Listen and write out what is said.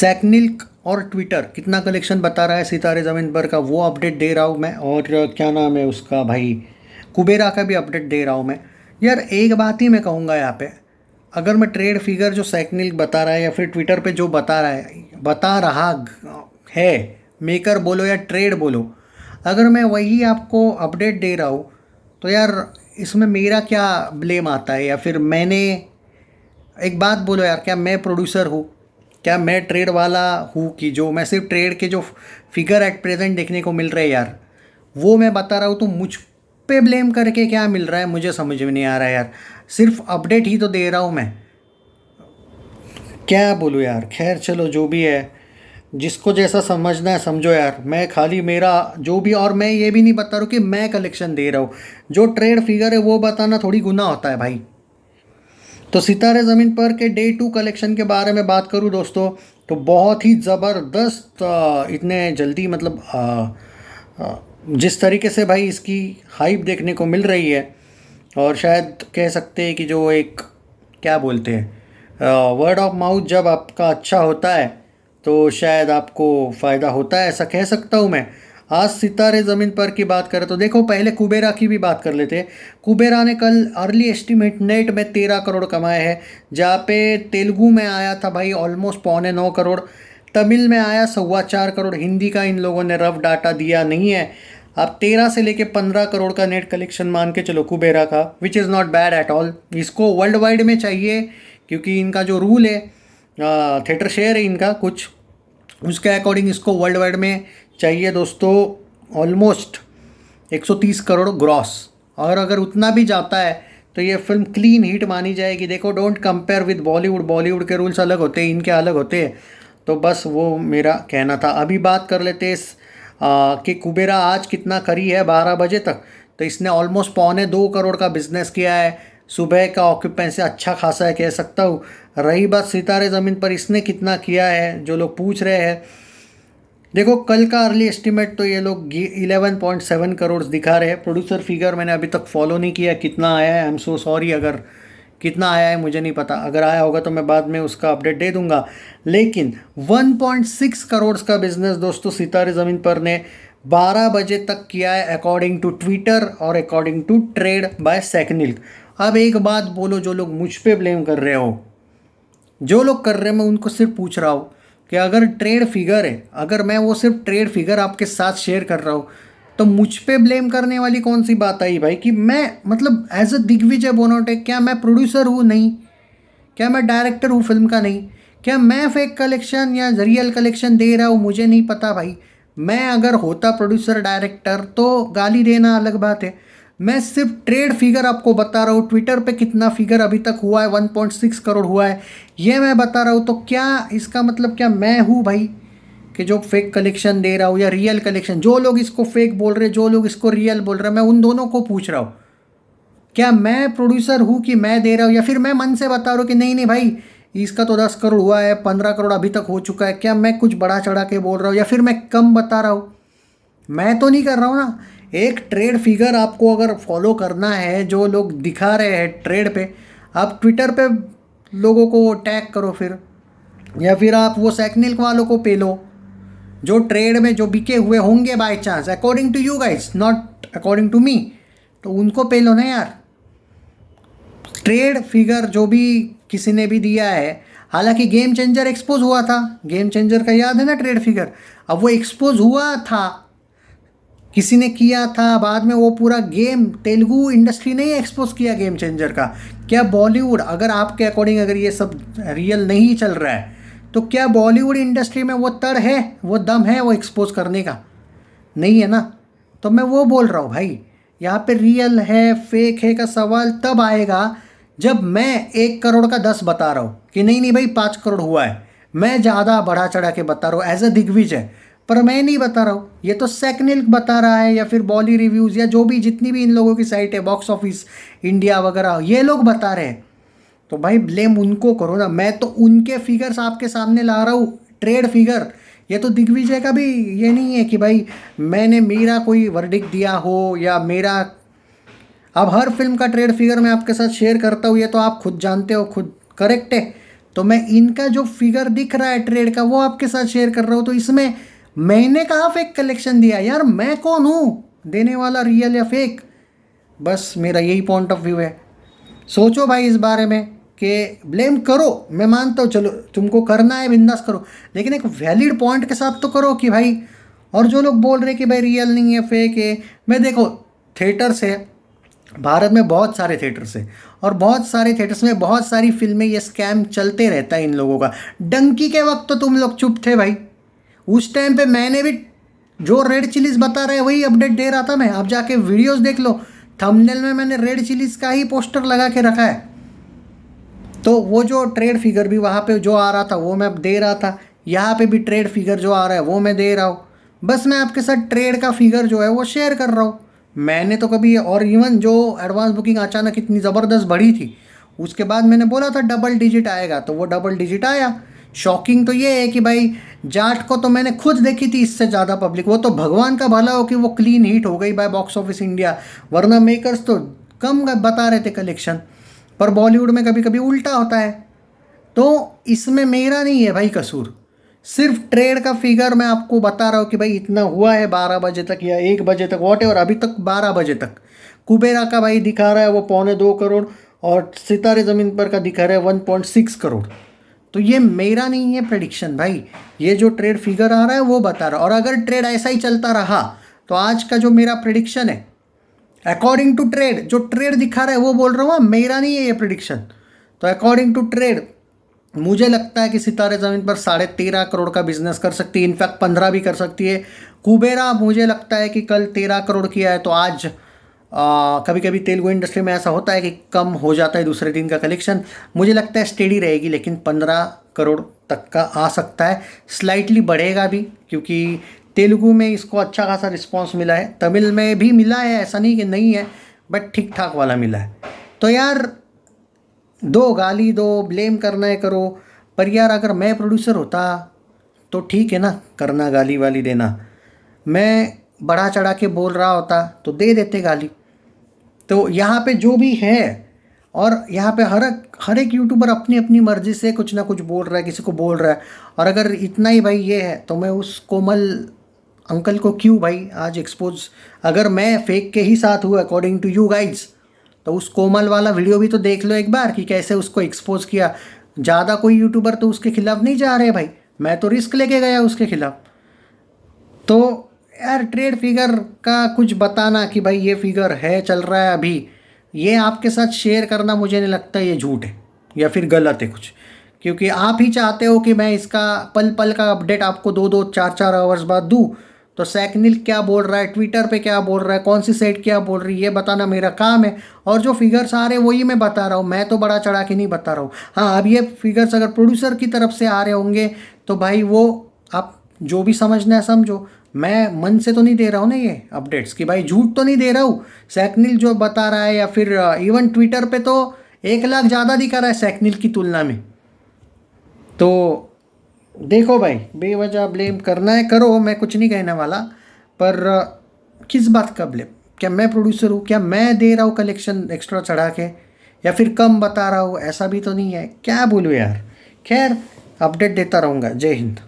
सैकनिल्क और ट्विटर कितना कलेक्शन बता रहा है सितारे ज़मीन पर का, वो अपडेट दे रहा हूँ मैं। और क्या नाम है उसका भाई, कुबेरा का भी अपडेट दे रहा हूँ मैं। यार एक बात ही मैं कहूँगा यहाँ पे, अगर मैं ट्रेड फिगर जो सैकनिल्क बता रहा है या फिर ट्विटर पे जो बता रहा है, मेकर बोलो या ट्रेड बोलो, अगर मैं वही आपको अपडेट दे रहा हूँ तो यार इसमें मेरा क्या ब्लेम आता है? या फिर मैंने, एक बात बोलो यार, क्या मैं प्रोड्यूसर हूँ? क्या मैं ट्रेड वाला हूँ कि जो मैं सिर्फ ट्रेड के जो फिगर एट प्रेजेंट देखने को मिल रहे हैं यार वो मैं बता रहा हूँ, तो मुझ पे ब्लेम करके क्या मिल रहा है? मुझे समझ में नहीं आ रहा है यार। सिर्फ अपडेट ही तो दे रहा हूँ मैं, क्या बोलूँ यार। खैर चलो, जो भी है, जिसको जैसा समझना है समझो यार। मैं खाली मेरा जो भी, और मैं ये भी नहीं बता रहा हूँ कि मैं कलेक्शन दे रहा हूँ। जो ट्रेड फिगर है वो बताना थोड़ी गुनाह होता है भाई। तो सितारे ज़मीन पर के डे 2 कलेक्शन के बारे में बात करूँ दोस्तों, तो बहुत ही ज़बरदस्त, इतने जल्दी मतलब जिस तरीके से भाई इसकी हाइप देखने को मिल रही है, और शायद कह सकते हैं कि जो एक, क्या बोलते हैं, वर्ड ऑफ माउथ जब आपका अच्छा होता है तो शायद आपको फ़ायदा होता है, ऐसा कह सकता हूँ मैं। आज सितारे ज़मीन पर की बात करें तो देखो, पहले कुबेरा की भी बात कर लेते हैं। कुबेरा ने कल अर्ली एस्टीमेट नेट में 13 करोड़ कमाए हैं, जहाँ पे तेलुगु में आया था भाई ऑलमोस्ट 8.25 करोड़, तमिल में आया 4.25 करोड़, हिंदी का इन लोगों ने रफ डाटा दिया नहीं है। अब 13 से लेके 15 करोड़ का नेट कलेक्शन मान के चलो कुबेरा का, which is not bad at all. इसको वर्ल्ड वाइड में चाहिए, क्योंकि इनका जो रूल है, थिएटर शेयर है इनका कुछ, उसके अकॉर्डिंग इसको वर्ल्ड वाइड में चाहिए दोस्तों ऑलमोस्ट 130 करोड़ ग्रॉस। और अगर उतना भी जाता है तो ये फिल्म क्लीन हिट मानी जाएगी। देखो, don't compare with Bollywood, Bollywood के रूल्स अलग होते हैं, इनके अलग होते हैं। तो बस वो मेरा कहना था। अभी बात कर लेते हैं कि कुबेरा आज कितना करी है 12 बजे तक। तो इसने ऑलमोस्ट 1.25 करोड़ का बिजनेस किया है। सुबह का ऑक्यूपेंसी अच्छा खासा है, कह सकता हूँ। रही बात सितारे ज़मीन पर इसने कितना किया है, जो लोग पूछ रहे हैं, देखो कल का अर्ली एस्टीमेट तो ये लोग 11.7 करोड़ दिखा रहे हैं। प्रोड्यूसर फिगर मैंने अभी तक फॉलो नहीं किया, कितना आया है। आई एम सो सॉरी, अगर कितना आया है मुझे नहीं पता। अगर आया होगा तो मैं बाद में उसका अपडेट दे दूंगा। लेकिन 1.6 करोड़ का बिजनेस दोस्तों सितारे ज़मीन पर ने 12 बजे तक किया है, अकॉर्डिंग टू ट्विटर और according to trade by Sacnilk. अब एक बात बोलो, जो लोग मुझ पे ब्लेम कर रहे हो, जो लोग कर रहे हैं, मैं उनको सिर्फ पूछ रहा हूँ कि अगर ट्रेड फिगर है, अगर मैं वो सिर्फ ट्रेड फिगर आपके साथ शेयर कर रहा हूँ, तो मुझ पे ब्लेम करने वाली कौन सी बात आई भाई? कि मैं मतलब एज अ दिग्विजय बोनाटेक, क्या मैं प्रोड्यूसर हूँ? नहीं। क्या मैं डायरेक्टर हूँ फिल्म का? नहीं। क्या मैं फेक कलेक्शन या रियल कलेक्शन दे रहा हूँ? मुझे नहीं पता भाई। मैं अगर होता प्रोड्यूसर डायरेक्टर तो गाली देना अलग बात है। मैं सिर्फ ट्रेड फिगर आपको बता रहा हूँ। ट्विटर पे कितना फिगर अभी तक हुआ है, 1.6 करोड़ हुआ है, ये मैं बता रहा हूँ। तो क्या इसका मतलब क्या मैं हूँ भाई कि जो फेक कलेक्शन दे रहा हूँ या रियल कलेक्शन? जो लोग इसको फेक बोल रहे हैं, जो लोग इसको रियल बोल रहे हैं, मैं उन दोनों को पूछ रहा हूँ, क्या मैं प्रोड्यूसर हूँ कि मैं दे रहा हूँ? या फिर मैं मन से बता रहा हूँ कि नहीं नहीं भाई, इसका तो 10 करोड़ हुआ है, 15 करोड़ अभी तक हो चुका है? क्या मैं कुछ बढ़ा चढ़ा के बोल रहा हूँ या फिर मैं कम बता रहा हूँ? मैं तो नहीं कर रहा हूँ ना। एक ट्रेड फिगर आपको अगर फॉलो करना है, जो लोग दिखा रहे हैं ट्रेड पे, आप ट्विटर पे लोगों को टैग करो फिर, या फिर आप वो सैकनिल्क वालों को पे लो, जो ट्रेड में जो बिके हुए होंगे by chance, according to you guys, not according to me, तो उनको पे लो ना यार। ट्रेड फिगर जो भी किसी ने भी दिया है, हालांकि गेम चेंजर एक्सपोज हुआ था, गेम चेंजर का याद है ना ट्रेड फिगर? अब वो एक्सपोज हुआ था, किसी ने किया था, बाद में वो पूरा गेम तेलुगु इंडस्ट्री ने ही एक्सपोज किया गेम चेंजर का। क्या बॉलीवुड, अगर आपके अकॉर्डिंग अगर ये सब रियल नहीं चल रहा है, तो क्या बॉलीवुड इंडस्ट्री में वो तड़ है, वो दम है वो एक्सपोज करने का? नहीं है ना। तो मैं वो बोल रहा हूँ भाई, यहाँ पे रियल है फेक है का सवाल तब आएगा जब मैं 1 करोड़ का 10 बता रहा हूँ कि नहीं नहीं भाई 5 करोड़ हुआ है। मैं ज़्यादा बढ़ा चढ़ा के बता रहा हूँ एज अ दिग्विजय, पर मैं नहीं बता रहा हूँ, ये तो सैकनिल्क बता रहा है, या फिर बॉली रिव्यूज़, या जो भी जितनी भी इन लोगों की साइट है, बॉक्स ऑफिस इंडिया वगैरह, ये लोग बता रहे हैं। तो भाई ब्लेम उनको करो ना। मैं तो उनके फिगर्स आपके सामने ला रहा हूँ, ट्रेड फिगर। ये तो दिग्विजय का भी ये नहीं है कि भाई मैंने मेरा कोई वर्डिक्ट दिया हो या मेरा, अब हर फिल्म का ट्रेड फिगर मैं आपके साथ शेयर करता हूँ, ये तो आप खुद जानते हो, खुद करेक्ट है। तो मैं इनका जो फिगर दिख रहा है ट्रेड का वो आपके साथ शेयर कर रहा हूँ। तो इसमें मैंने कहाँ फेक कलेक्शन दिया यार, मैं कौन हूँ देने वाला, रियल या फेक? बस मेरा यही पॉइंट ऑफ व्यू है। सोचो भाई इस बारे में कि ब्लेम करो, मैं मानता हूँ, चलो तुमको करना है बिंदास करो, लेकिन एक वैलिड पॉइंट के साथ तो करो कि भाई। और जो लोग बोल रहे हैं कि भाई रियल नहीं है, फेक है, मैं देखो थिएटर्स है, भारत में बहुत सारे थिएटर्स है, और बहुत सारे थिएटर्स में बहुत सारी फिल्में, ये स्कैम चलते रहता है इन लोगों का। डंकी के वक्त तो तुम लोग चुप थे भाई, उस टाइम पे मैंने भी जो रेड चिलीज बता रहे हैं वही अपडेट दे रहा था मैं। आप जाके वीडियोस देख लो, थंबनेल में मैंने रेड चिलीज का ही पोस्टर लगा के रखा है। तो वो जो ट्रेड फिगर भी वहाँ पे जो आ रहा था वो मैं दे रहा था, यहाँ पे भी ट्रेड फिगर जो आ रहा है वो मैं दे रहा हूँ। बस मैं आपके साथ ट्रेड का फिगर जो है वो शेयर कर रहा हूँ। मैंने तो कभी, और इवन जो एडवांस बुकिंग अचानक इतनी ज़बरदस्त बढ़ी थी, उसके बाद मैंने बोला था डबल डिजिट आएगा, तो वो डबल डिजिट आया। शॉकिंग तो ये है कि भाई जाट को तो मैंने खुद देखी थी इससे ज़्यादा पब्लिक, वो तो भगवान का भला हो कि वो क्लीन हिट हो गई बाय बॉक्स ऑफिस इंडिया, वरना मेकर्स तो कम बता रहे थे कलेक्शन। पर बॉलीवुड में कभी कभी उल्टा होता है। तो इसमें मेरा नहीं है भाई कसूर, सिर्फ ट्रेड का फिगर मैं आपको बता रहा हूँ कि भाई इतना हुआ है 12 बजे तक या 1 बजे तक, वॉट एवर, अभी तक 12 बजे तक कुबेरा का भाई दिखा रहा है वो 2.25 करोड़, और सितारे ज़मीन पर का दिखा रहा है 1.6 करोड़। तो ये मेरा नहीं है प्रेडिक्शन भाई, ये जो ट्रेड फिगर आ रहा है वो बता रहा है। और अगर ट्रेड ऐसा ही चलता रहा तो आज का जो मेरा प्रेडिक्शन है अकॉर्डिंग टू ट्रेड, जो ट्रेड दिखा रहा है वो बोल रहा हूँ, मेरा नहीं है ये प्रिडिक्शन। तो अकॉर्डिंग टू ट्रेड मुझे लगता है कि सितारे ज़मीन पर 13.5 करोड़ का बिजनेस कर सकती है, इनफैक्ट 15 भी कर सकती है। कुबेरा मुझे लगता है कि कल 13 करोड़ किया है, तो आज कभी कभी तेलुगु इंडस्ट्री में ऐसा होता है कि कम हो जाता है दूसरे दिन का कलेक्शन। मुझे लगता है स्टेडी रहेगी, लेकिन 15 करोड़ तक का आ सकता है, स्लाइटली बढ़ेगा भी, क्योंकि तेलुगु में इसको अच्छा खासा रिस्पांस मिला है, तमिल में भी मिला है, ऐसा नहीं कि नहीं है, बट ठीक ठाक वाला मिला है। तो यार दो गाली दो, ब्लेम करना है करो, पर यार अगर मैं प्रोड्यूसर होता तो ठीक है ना, करना गाली वाली देना, मैं बढ़ा चढ़ा के बोल रहा होता तो दे देते गाली। तो यहाँ पे जो भी है, और यहाँ पे हर एक यूट्यूबर अपनी अपनी मर्जी से कुछ ना कुछ बोल रहा है, किसी को बोल रहा है। और अगर इतना ही भाई ये है तो मैं उस कोमल अंकल को क्यों भाई आज एक्सपोज, अगर मैं फेक के ही साथ हूँ अकॉर्डिंग टू यू गाइड्स, तो उस कोमल वाला वीडियो भी तो देख लो एक बार कि कैसे उसको एक्सपोज किया। ज़्यादा कोई यूट्यूबर तो उसके खिलाफ नहीं जा रहे भाई, मैं तो रिस्क लेके गया उसके खिलाफ। तो यार ट्रेड फिगर का कुछ बताना कि भाई ये फिगर है चल रहा है अभी, ये आपके साथ शेयर करना मुझे नहीं लगता ये झूठ है या फिर गलत है कुछ, क्योंकि आप ही चाहते हो कि मैं इसका पल पल का अपडेट आपको 2-2 4-4 आवर्स बाद दूँ। तो सैकनिल क्या बोल रहा है, ट्विटर पे क्या बोल रहा है, कौन सी साइट क्या बोल रही है, ये बताना मेरा काम है। और जो फिगर्स आ रहे हैं वही मैं बता रहा हूँ, मैं तो बड़ा चढ़ा के नहीं बता रहा हूँ। हाँ, अब ये फिगर्स अगर प्रोड्यूसर की तरफ से आ रहे होंगे तो भाई वो आप जो भी समझना है समझो, मैं मन से तो नहीं दे रहा हूँ ना ये अपडेट्स कि भाई झूठ तो नहीं दे रहा हूँ। सैकनिल जो बता रहा है, या फिर इवन ट्विटर पे तो 1 लाख ज़्यादा दिखा रहा है सैकनिल की तुलना में। तो देखो भाई, बेवजह ब्लेम करना है करो, मैं कुछ नहीं कहने वाला, पर किस बात का ब्लेम? क्या मैं प्रोड्यूसर हूँ? क्या मैं दे रहा हूँ कलेक्शन एक्स्ट्रा चढ़ा के, या फिर कम बता रहा हूँ? ऐसा भी तो नहीं है, क्या बोलूँ यार। खैर अपडेट देता रहूँगा। जय हिंद।